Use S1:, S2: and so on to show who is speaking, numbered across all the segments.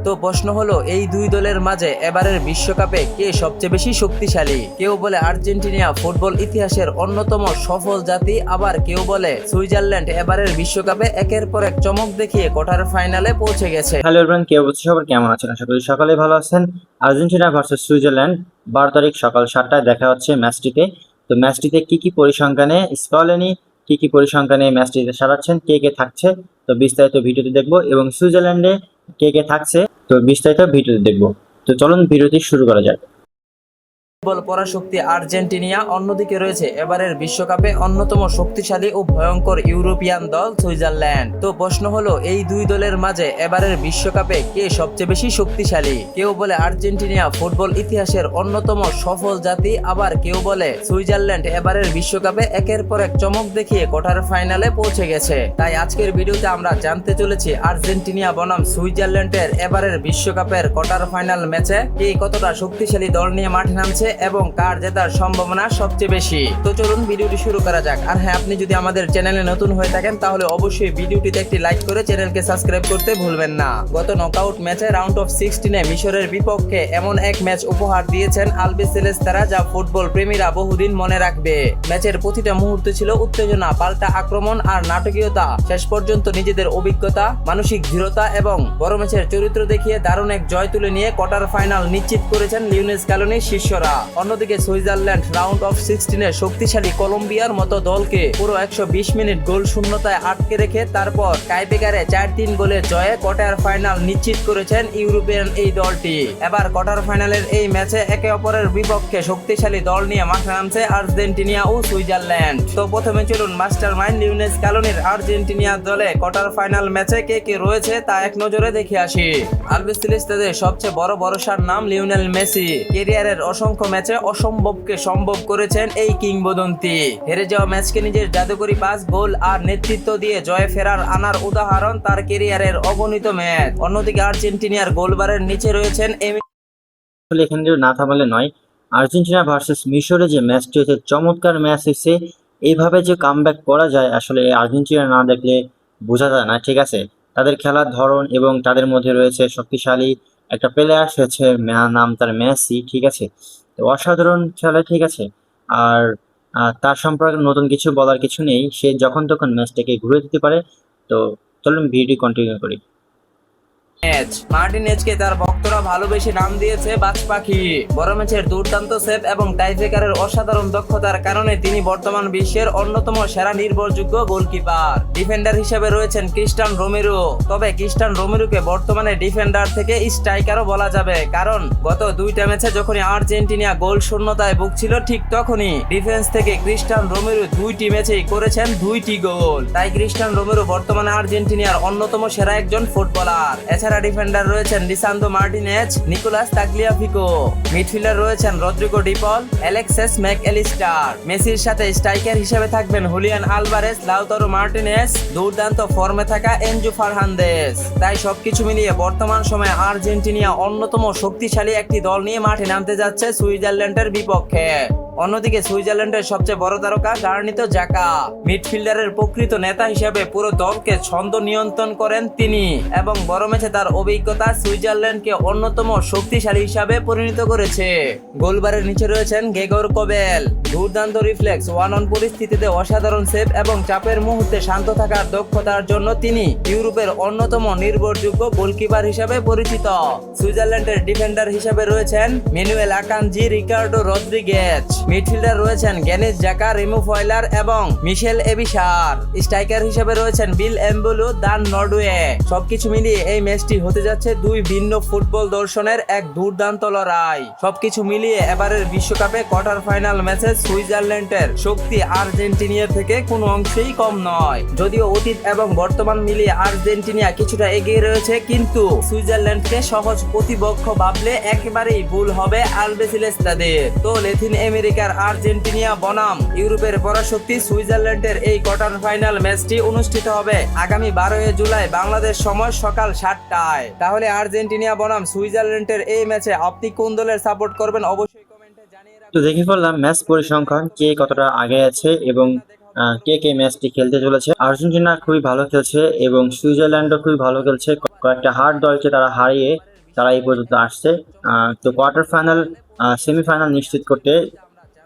S1: তো প্রশ্ন হলো এই দুই দলের মাঝে এবারের বিশ্বকাপে কে সবচেয়ে বেশি শক্তিশালী। কেউ বলে আর্জেন্টিনা ফুটবল ইতিহাসের অন্যতম সফল জাতি, আবার কেউ বলে সুইজারল্যান্ড এবারের বিশ্বকাপে একের পর এক চমক দেখিয়ে কোয়ার্টার ফাইনালে পৌঁছে গেছে।
S2: হ্যালো এভরিওয়ান, কে অবস্থা, সবার কেমন আছেন? আশা করি সকালে ভালো আছেন। আর্জেন্টিনা ভার্সেস সুইজারল্যান্ড 12 তারিখ সকাল 7টায় দেখা হচ্ছে ম্যাচটিতে। তো ম্যাচটিতে কি পরিসংখ্যানে স্কলেনি কি পরিসংখ্যানে ম্যাচটিতে সারাচ্ছেন, কে কে থাকছে, তো বিস্তারিত ভিডিওতে দেখবো, এবং সুইজারল্যান্ডে কে থাকছে তো বিস্তারিত ভিডিওতে দেখবো। তো চলুন ভিডিওটি শুরু করা যাক।
S1: ফুটবল পরাশক্তি আর্জেন্টিনা, অন্যদিকে রয়েছে এবারের বিশ্বকাপে অন্যতম শক্তিশালী ও ভয়ঙ্কর ইউরোপিয়ান দল সুইজারল্যান্ড। তো প্রশ্ন হলো এই দুই দলের মাঝে এবারের বিশ্বকাপে কে সবচেয়ে বেশি শক্তিশালী। কেউ বলে আর্জেন্টিনা ফুটবল ইতিহাসের অন্যতম সফল জাতি, আবার কেউ বলে সুইজারল্যান্ড এবারের বিশ্বকাপে একের পর এক চমক দেখিয়ে কোয়ার্টার ফাইনালে পৌঁছে গেছে। তাই আজকের ভিডিওতে আমরা জানতে চলেছি আর্জেন্টিনা বনাম সুইজারল্যান্ডের এবারের বিশ্বকাপের কোয়ার্টার ফাইনাল ম্যাচে কে কতটা শক্তিশালী দল নিয়ে মাঠে নামছে এবং কার জেতার সম্ভাবনা সবচেয়ে বেশি। তো চলুন ভিডিওটি শুরু করা যাক। আর হ্যাঁ, আপনি যদি আমাদের চ্যানেলে নতুন হয়ে থাকেন তাহলে অবশ্যই ভিডিওটিতে একটি লাইক করে চ্যানেলকে সাবস্ক্রাইব করতে ভুলবেন না। গত নকআউট ম্যাচে রাউন্ড অফ 16-এ মিশরের বিপক্ষে এমন এক ম্যাচ উপহার দিয়েছেন আলবিসেলেস্তারা, যা ফুটবল প্রেমীরা বহুদিন মনে রাখবে। ম্যাচের প্রতিটা মুহূর্তে ছিল উত্তেজনা, পাল্টা আক্রমণ আর নাটকীয়তা। শেষ পর্যন্ত নিজেদের অভিজ্ঞতা, মানসিক দৃঢ়তা এবং বড় ম্যাচের চরিত্র দেখিয়ে দারুণ এক জয় তুলে নিয়ে কোয়ার্টার ফাইনাল নিশ্চিত করেছেন লিওনেল স্ক্যালোনির শিষ্যরা। অন্যদিকে সুইজারল্যান্ড রাউন্ড অফ 16-এ শক্তিশালী কলম্বিয়ার মতো দলকে পুরো 120 মিনিট গোল শূন্যতায় আটকে রেখে তারপর টাইব্রেকারে 4-3 গোলের জয়ে কোয়ার্টার ফাইনাল নিশ্চিত করেছেন ইউরোপিয়ান এই দলটি। এবার কোয়ার্টার ফাইনালের এই ম্যাচে একে অপরের বিপক্ষে শক্তিশালী দল নিয়ে মাঠে নামছে আর্জেন্টিনা ও সুইজারল্যান্ড। তো প্রথমে চলুন মাস্টার মাইন্ড লিওনেল স্ক্যালোনির আর্জেন্টিনা দলে কোয়ার্টার ফাইনাল ম্যাচে কে রয়েছে তা এক নজরে দেখে আসি। আলবিসেলেস্তাদের সবচেয়ে বড় ভরসার নাম লিওনেল মেসি। ক্যারিয়ারের অসংখ্য ম্যাচে অসম্ভবকে সম্ভব করেছেন এই কিংবদন্তি। হেরে যাওয়া ম্যাচকে নিজের জাদুকরি পাস, গোল আর নেতৃত্ব দিয়ে জয়ে ফেরার আনার উদাহরণ তার ক্যারিয়ারের অগণিত ম্যাচ। অন্যদিকে আর্জেন্টিনার গোলবারের নিচে রয়েছেন
S2: আসলে এখানে না থামালে নয়, আর্জেন্টিনা ভার্সেস মিশরে যে ম্যাচটি হচ্ছে চমৎকার ম্যাচ হয়েছে। এইভাবে যে কামব্যাক করা যায় আসলে আর্জেন্টিনা না দেখলে বোঝা যায় না, ঠিক আছে। তাদের খেলার ধরন এবং তাদের মধ্যে রয়েছে শক্তিশালী একটা প্লেয়ার, হচ্ছে নাম তার মেসি, ঠিক আছে। তো অসাধারণ খেলা, ঠিক আছে। আর তার সম্পর্কে নতুন কিছু বলার কিছু নেই, সে যখন তখন ম্যাচটাকে ঘুরে দিতে পারে। তো চলুন ভিডিও কন্টিনিউ করি।
S1: মার্টিনেজকে তার ভক্তরা ভালোবেসে নাম দিয়েছে বাজ পাখি। বড় ম্যাচের দুর্দান্ত সেভ এবং টাইব্রেকারের অসাধারণ দক্ষতার কারণে তিনি বর্তমান বিশ্বের অন্যতম সেরা নির্ভরযোগ্য গোলকিপার। ডিফেন্ডার হিসেবে রয়েছেন ক্রিস্টিয়ান রোমেরো। তবে ক্রিস্টিয়ান রোমেরোকে বর্তমানে ডিফেন্ডার থেকে স্ট্রাইকারও বলা যাবে, কারণ গত দুইটা ম্যাচে যখনই আর্জেন্টিনা গোল শূন্যতায় ভুগছিল ঠিক তখনই ডিফেন্স থেকে ক্রিস্টিয়ান রোমেরো দুইটি ম্যাচেই করেছেন 2টি গোল। তাই ক্রিস্টিয়ান রোমেরো বর্তমানে আর্জেন্টিনার অন্যতম সেরা একজন ফুটবলার। এছাড়া ডিফেন্ডার রয়েছেন Lisandro Martinez, Nicolas Tagliafico. Midfielder রয়েছেন রদ্রিগো ডিপল, অ্যালেক্সিস ম্যাকঅ্যালিস্টার। মেসির সাথে স্ট্রাইকার হিসেবে থাকবেন হুলিয়ান আলভারেজ, লাউতারো মার্টিনেজ, দুর্দান্ত ফর্মে থাকা এনজো ফার্নান্দেজ। তাই সবকিছু মিলিয়ে বর্তমান সময়ে আর্জেন্টিনা অন্যতম শক্তিশালী একটি দল নিয়ে মাঠে নামতে যাচ্ছে সুইজারল্যান্ডের বিপক্ষে। অন্যদিকে সুইজারল্যান্ডের সবচেয়ে বড় তারকা গার্নিতো জাকা। মিডফিল্ডারের প্রকৃত নেতা হিসেবে পুরো দলকে ছন্দ নিয়ন্ত্রণ করেন তিনি, এবং বড় ম্যাচে তার অভিজ্ঞতা সুইজারল্যান্ডকে অন্যতম শক্তিশালী হিসাবে পরিণত করেছে। গোলবারের নিচে রয়েছেন গেগর কোবেল। দুর্দান্ত রিফ্লেক্স, ওয়ান অন পরিস্থিতিতে অসাধারণ সেভ এবং চাপের মুহূর্তে শান্ত থাকার দক্ষতার জন্য তিনি ইউরোপের অন্যতম নির্ভরযোগ্য গোলকিপার হিসাবে পরিচিত। সুইজারল্যান্ডের ডিফেন্ডার হিসাবে রয়েছেন Manuel Akanji, Ricardo Rodriguez. Midfielder রয়েছেন গ্যানিস জাকা, রিমো ফয়লার এবং মিশেল এবিসার। স্ট্রাইকার হিসেবে রয়েছেন বিল এমবুলু, দান নরওয়ে। সবকিছু মিলিয়ে এই ম্যাচটি হতে যাচ্ছে দুই ভিন্ন ফুটবল দর্শনের এক দুর্দান্ত লড়াই। সবকিছু মিলিয়ে এবারের বিশ্বকাপে কোয়ার্টার ফাইনাল ম্যাচে সুইজারল্যান্ডের শক্তি আর্জেন্টিনা থেকে কোনো অংশেই কম নয়। যদিও অতীত এবং বর্তমান মিলিয়ে আর্জেন্টিনা কিছুটা এগিয়ে রয়েছে, কিন্তু সুইজারল্যান্ডকে সহজ প্রতিপক্ষ ভাবলে একেবারেই ভুল হবে আলবিসেলেস্তাদের। তো ল্যাটিন আমেরিকার আর্জেন্টিনা বনাম ইউরোপের পরাশক্তি সুইজারল্যান্ডের এই কোয়ার্টার ফাইনাল ম্যাচটি অনুষ্ঠিত হবে আগামী 12 জুলাই বাংলাদেশ সময় সকাল 7টায়। তাহলে আর্জেন্টিনা বনাম সুইজারল্যান্ডের এই ম্যাচে আপনি কোন দলের সাপোর্ট করবেন অবশ্যই কমেন্টে জানিয়ে রাখবেন।
S2: তো দেখে ফেললাম ম্যাচ পরিসংখ্যান, কে কতটা আগে আছে এবং কে ম্যাচটি খেলতে চলেছে। আর্জেন্টিনা খুবই ভালো খেলছে এবং সুইজারল্যান্ডও খুবই ভালো খেলছে। কয়েকটা হার্ড দলকে তারা হারিয়ে তারা এই পর্যন্ত আসছে। তো কোয়ার্টার ফাইনাল, সেমিফাইনাল নিশ্চিত করতে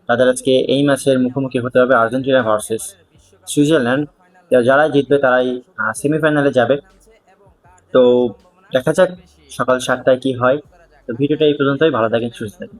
S2: তাদের আজকে এই ম্যাচের মুখোমুখি হতে হবে আর্জেন্টিনা ভার্সেস সুইজারল্যান্ড। যারাই জিতবে তারাই সেমিফাইনালে যাবে। তো দেখা যাক সকাল 7টায় কি হয়। তো ভিডিওটা এই পর্যন্তই, ভালো থাকেন, সুস্থ থাকেন।